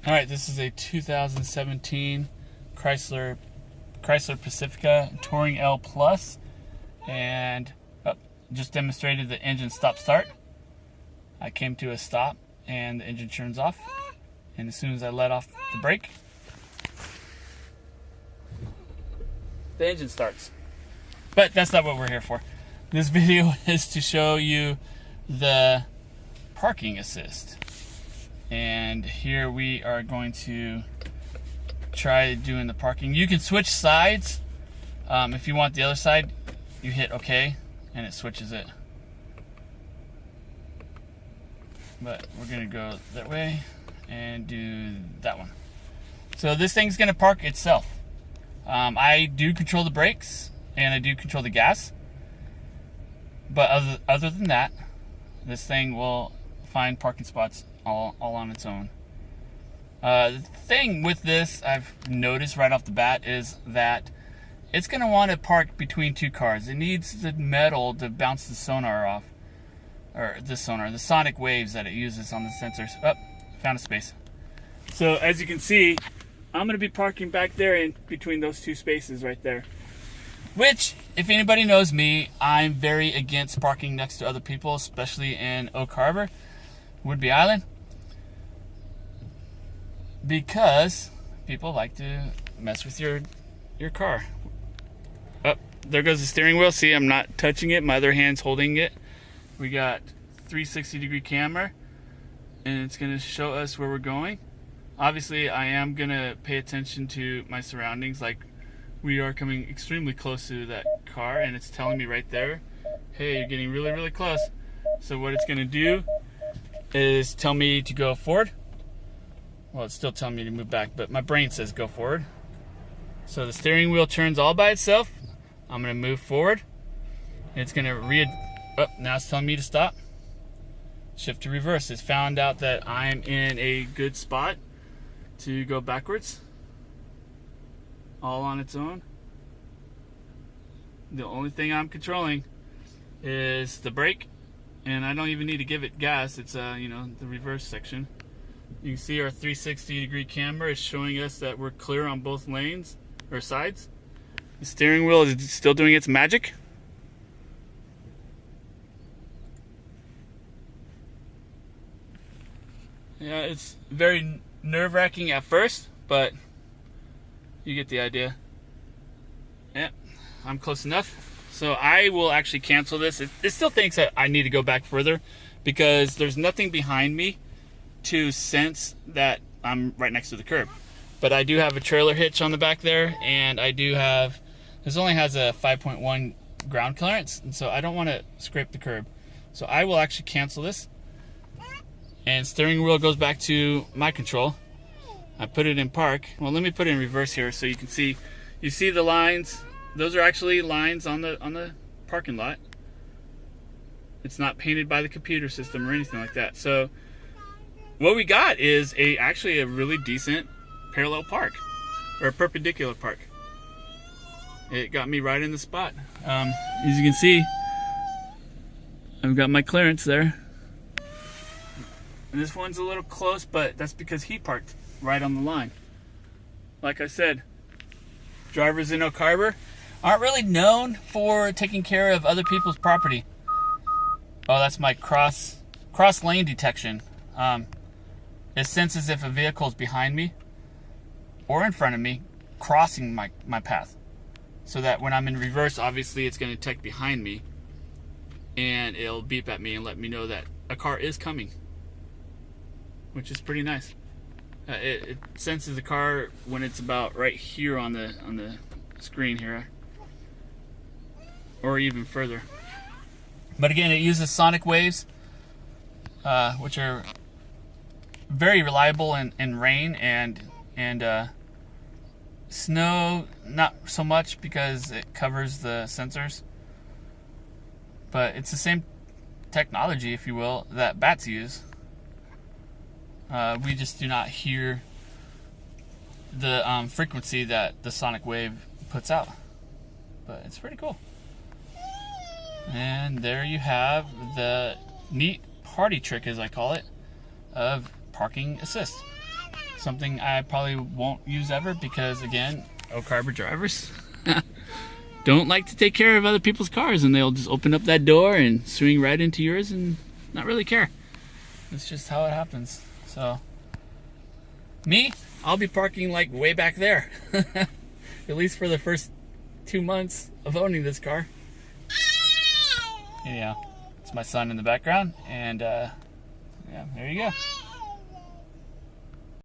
Alright, this is a 2017 Chrysler Pacifica Touring L Plus, and just demonstrated the engine stop-start. I came to a stop and the engine turns off, and as soon as I let off the brake, the engine starts. But that's not what we're here for. This video is to show you the parking assist. And here we are going to try doing the parking. You can switch sides. If you want the other side, you hit OK and it switches it. But we're going to go that way and do that one. So this thing's going to park itself. I do control the brakes and I do control the gas. But other than that, this thing will find parking spots all on its own. The thing with this I've noticed right off the bat is that it's going to want to park between two cars. It needs the metal to bounce the sonar off, or the sonic waves that it uses on the sensors. Oh, found a space. So as you can see, I'm going to be parking back there in between those two spaces right there. Which, if anybody knows me, I'm very against parking next to other people, especially in Oak Harbor, Whidbey Island, because people like to mess with your car. Oh, there goes the steering wheel. See, I'm not touching it. My other hand's holding it. We got 360-degree camera, and it's going to show us where we're going. Obviously, I am going to pay attention to my surroundings. Like, we are coming extremely close to that car, and it's telling me right there, hey, you're getting really, really close. So what it's going to do is tell me to go forward. Well, it's still telling me to move back, but my brain says go forward. So the steering wheel turns all by itself. I'm going to move forward. It's going to now it's telling me to stop. Shift to reverse. It's found out that I'm in a good spot to go backwards, all on its own. The only thing I'm controlling is the brake, and I don't even need to give it gas. It's the reverse section. You can see our 360-degree camera is showing us that we're clear on both lanes or sides. The steering wheel is still doing its magic. Yeah, it's very nerve-wracking at first, but you get the idea. Yeah, I'm close enough. So I will actually cancel this. It still thinks that I need to go back further because there's nothing behind me to sense that I'm right next to the curb. But I do have a trailer hitch on the back there, and I do have, this only has a 5.1 ground clearance, and so I don't want to scrape the curb. So I will actually cancel this, and steering wheel goes back to my control. I put it in park. Well, let me put it in reverse here so you can see. You see the lines? Those are actually lines on the parking lot. It's not painted by the computer system or anything like that. So what we got is actually a really decent parallel park, or a perpendicular park. It got me right in the spot. As you can see, I've got my clearance there. And this one's a little close, but that's because he parked right on the line. Like I said, drivers in Oak Harbor aren't really known for taking care of other people's property. Oh, that's my cross lane detection. It senses if a vehicle is behind me or in front of me crossing my path, so that when I'm in reverse, obviously it's going to detect behind me, and it'll beep at me and let me know that a car is coming, which is pretty nice. It senses the car when it's about right here on the screen here, or even further. But again, it uses sonic waves, which are very reliable in rain and snow. Not so much because it covers the sensors, but it's the same technology, if you will, that bats use. We just do not hear the frequency that the sonic wave puts out, but it's pretty cool. And there you have the neat party trick, as I call it, of parking assist. Something I probably won't use ever because, again, Oak Harbor drivers don't like to take care of other people's cars, and they'll just open up that door and swing right into yours and not really care. It's just how it happens. So, me, I'll be parking like way back there. At least for the first 2 months of owning this car. Anyhow, it's my son in the background, and yeah, there you go.